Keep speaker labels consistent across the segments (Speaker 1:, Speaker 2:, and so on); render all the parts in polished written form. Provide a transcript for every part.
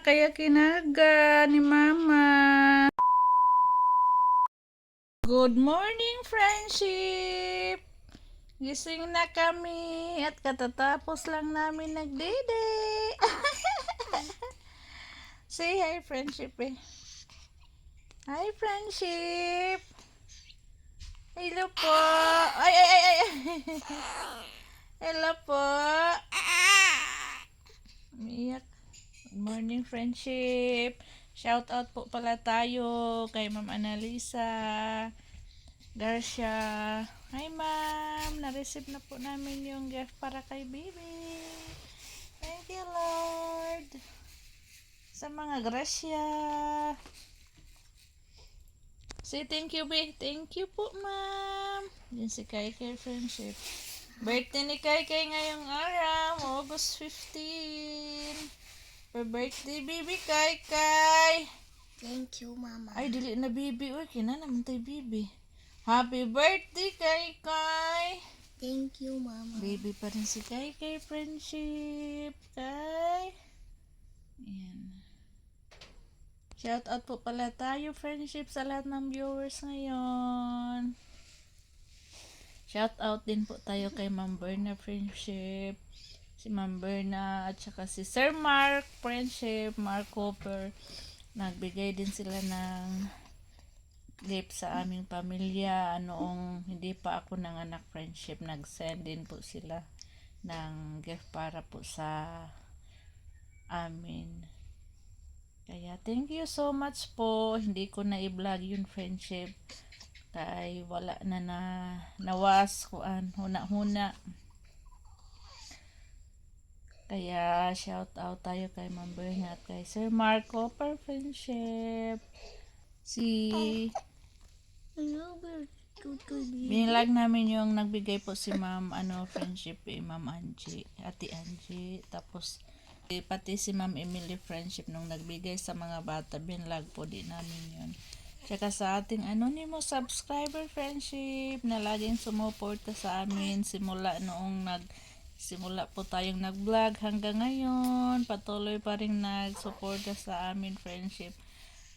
Speaker 1: kaya kinaga ni Mama. Good morning, friendship! Gising na kami at katatapos lang namin nagdede. Say hi, friendship eh. Hi, friendship! Hello po! Ay, ay, ay, ay! Hello po! Umiyak. Good morning, friendship! Shout out po pala tayo kay Ma'am Annalisa Garcia. Hi, Ma'am! Na-receive na po namin yung gift para kay baby. Thank you, Lord! Sa mga grasya. Say thank you, be. Thank you po, Ma'am. Yan si Kai Kai Friendship. Birthday ni Kai Kai ngayong araw, August 15. For birthday, baby Kai Kai.
Speaker 2: Thank you, Mama.
Speaker 1: Ay, dili na baby. Uy, kina naman tayo baby. Happy birthday, Kai Kai.
Speaker 2: Thank you, Mama.
Speaker 1: Baby pa rin si Kai Kai Friendship. Kai. Ayan. Shout out po pala tayo, friendship, sa lahat ng viewers ngayon. Shout out din po tayo kay Ma'am Berna Friendship. Si Ma'am Berna at saka si Sir Mark Friendship, Mark Cooper. Nagbigay din sila ng gift sa aming pamilya. Noong hindi pa ako nanganak, friendship, nag-send din po sila ng gift para po sa amin. Kaya thank you so much po. Hindi ko na i-vlog yun, friendship. Kaya wala na nawas kuan huna-huna. Kaya shout out tayo kay Ma'am Berna at kay Sir Marco per friendship. Si
Speaker 2: Hello,
Speaker 1: binilag namin yung nagbigay po si Ma'am friendship Ma'am Angie, Ate Angie. Tapos pati si Ma'am Emily Friendship nung nagbigay sa mga bata, binlag po din namin yun. Tsaka sa ating anonymous subscriber friendship na laging sumuporta sa amin simula po tayong nag-vlog hanggang ngayon. Patuloy pa rin nagsuporta sa amin, friendship.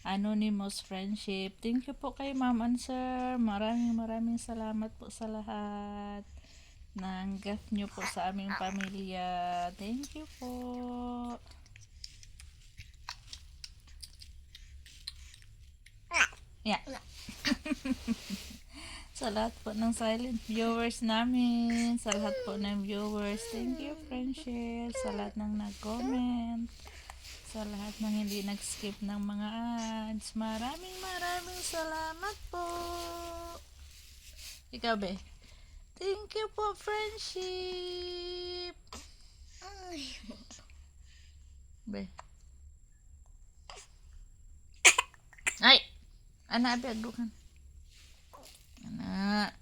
Speaker 1: Anonymous friendship. Thank you po kay Ma'am and Sir. Maraming salamat po sa lahat ng gift nyo po sa aming pamilya. Thank you po. Yeah. Sa lahat po ng silent viewers namin, sa lahat po ng viewers, thank you, friendship. Sa lahat ng nag-comment, sa lahat ng hindi nag-skip ng mga ads, maraming salamat po. Ikaw, be? Thank you po, friendship. Be. Ay! Anak, be, agdukan. Anak.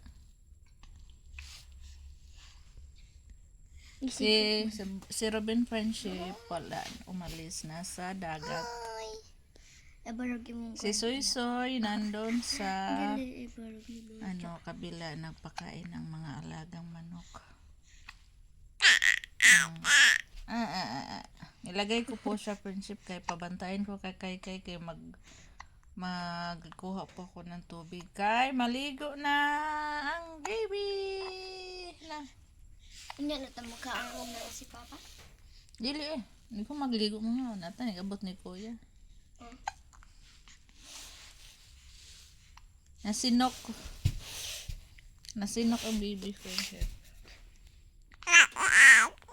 Speaker 1: Si Robin Friendship, wala, umalis na sa dagat. Si Soy Soy, nandun sa kabila, nagpakain ng mga alagang manok. Nilagay ko po siya, friendship, kay pabantayin ko kay magkuha po ako ng tubig. Kay maligo na ang baby na.
Speaker 2: Hindi na ito magkaarong na si Papa?
Speaker 1: Dili eh. Hindi ko magligo mga. Nata, nagabot ni Kuya. Nasinok ang baby, friendship.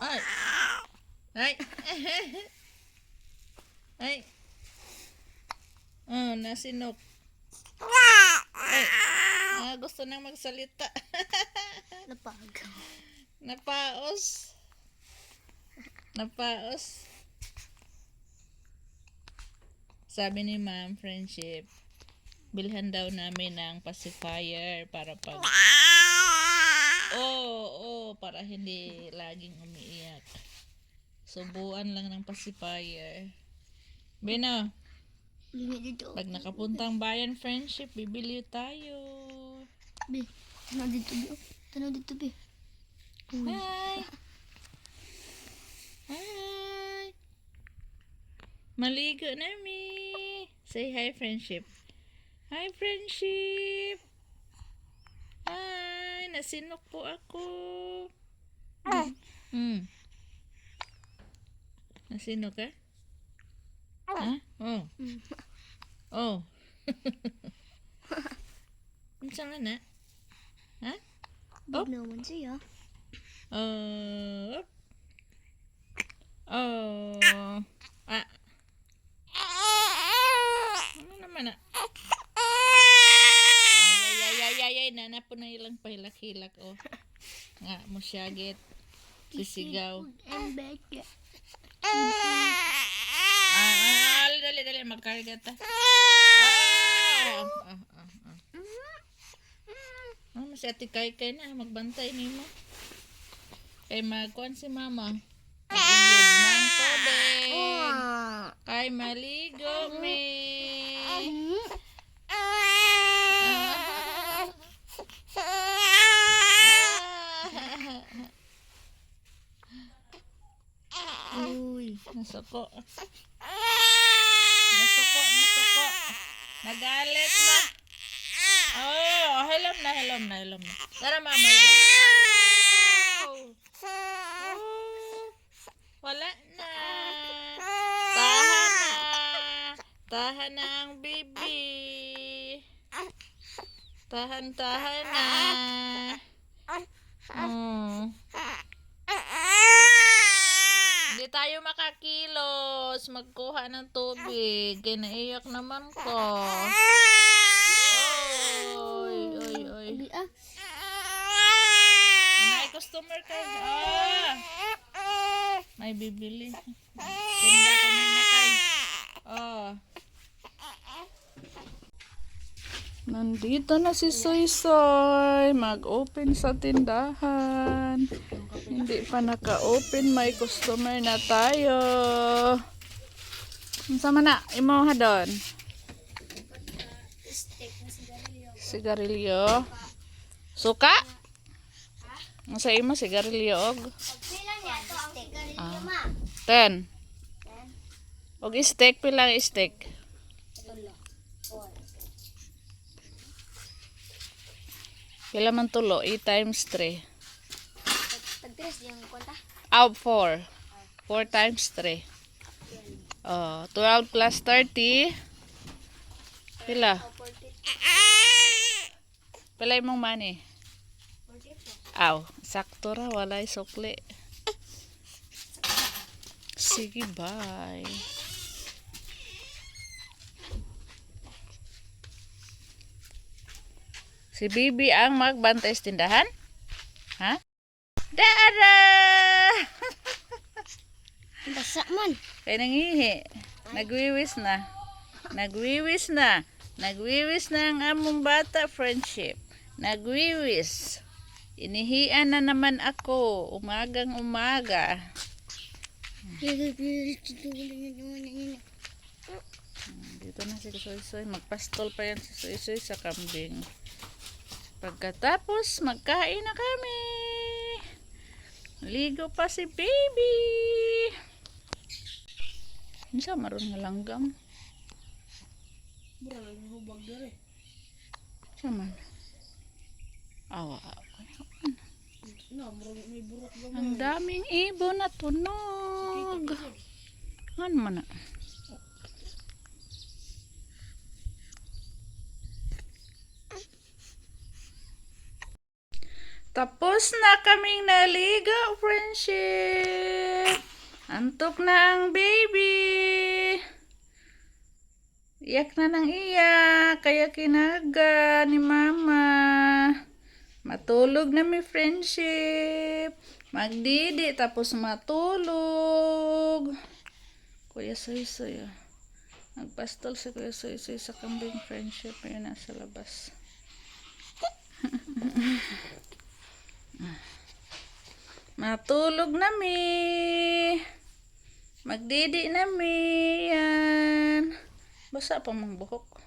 Speaker 1: Ay! Ay! Ay! Oh, nasinok. Ay! Gusto nang magsalita.
Speaker 2: Napagaw.
Speaker 1: Napaos. Sabi ni Ma'am Friendship, bilhan daw namin ng pacifier para pag para hindi laging umiiyak. Subuan lang ng pacifier. Bino, pag nakapuntang bayan, friendship, bibili tayo.
Speaker 2: Be, tanaw dito, be.
Speaker 1: Hi! Hi! Maligo na mi. Say hi, friendship. Hi, friendship. Hi, nasinok po ako. Nasinok ka? Ha? Oh. Oh. Unsa nga na? Ha?
Speaker 2: Big naman siya.
Speaker 1: Oh. Oh. Ah. Ano naman na? Ay, nana po na ilang pahilak-hilak, oh. Nga, mo siya, get. Sisigaw.
Speaker 2: And bake.
Speaker 1: Dali, magkarga ta. Mas ati kay na, magbantay ni mo. Kay magkuhan si mama. Mag-igib ng tubig. Kay maligo, me.
Speaker 2: Uy.
Speaker 1: Nasuko. Nagalit na. Oh, hilom na. Tara, mama. Wala na. Tahan na ang baby. Tahan na. Hindi tayo makakilos. Magkuha ng tubig. Kaya naiyak naman ko. Oy.
Speaker 2: Uy, ah.
Speaker 1: May customer ka. May bibili. Tinda ka muna kay. Nandito na si Soy. Mag-open sa tindahan. Hindi pa naka-open. May customer na tayo. Sama na. Imo ha doon. Sigarilyo. Suka? Masa imo sigarilyo og? 10. Og steak pila steak? Pila man tulo? 8 times 3.
Speaker 2: Tag-tres yung kwanta?
Speaker 1: 4. 4 times 3. 12 plus 30. Pila?
Speaker 2: 40.
Speaker 1: Pila imong money?
Speaker 2: 44.
Speaker 1: Sakto ra, walay sukli. Sige, bye. Si Bibi ang magbantay sa tindahan? Ha? Dara!
Speaker 2: Basa man.
Speaker 1: Kaya nangihi. Nagwiwis na ang among bata, friendship. Nagwiwis. Inihian na naman ako. Umagang umaga. Dito na si Soy. Magpastol pa yan si Soy sa kambing. Pagkatapos, magkain na kami. Ligo pa si baby. Isa maron nga langgam. Saman. Awa. Ang daming ibon na tunog. Ano man na? Tapos na kaming naligo, friendship. Antok na ang baby. Iyak na ng iyak. Kaya kinaga ni mama. Matulog na mi, friendship. Magdidi tapos matulog. Kuya Soy. Nagpastol si Kuya Soy sa kambing, friendship. Ayun nasa labas. Matulog na mi. Magdidi na mi. Yan. Basa pa mang buhok.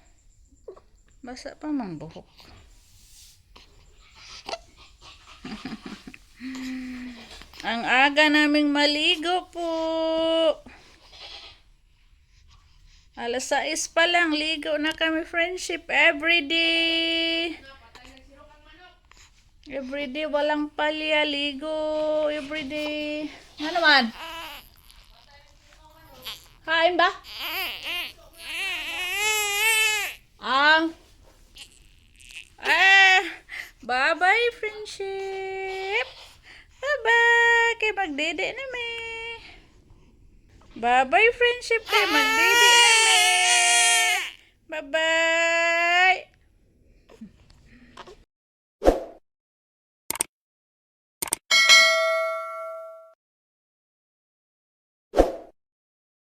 Speaker 1: Ang aga naming maligo po. Alas 6 pa lang, ligo na kami friendship everyday. Everyday, walang palya, ligo, everyday. Ano naman? Kain ba? Ah. Bye-bye friendship. Bye-bye. Kay magdede na me. Bye-bye friendship. Kay magdede na me. Bye-bye.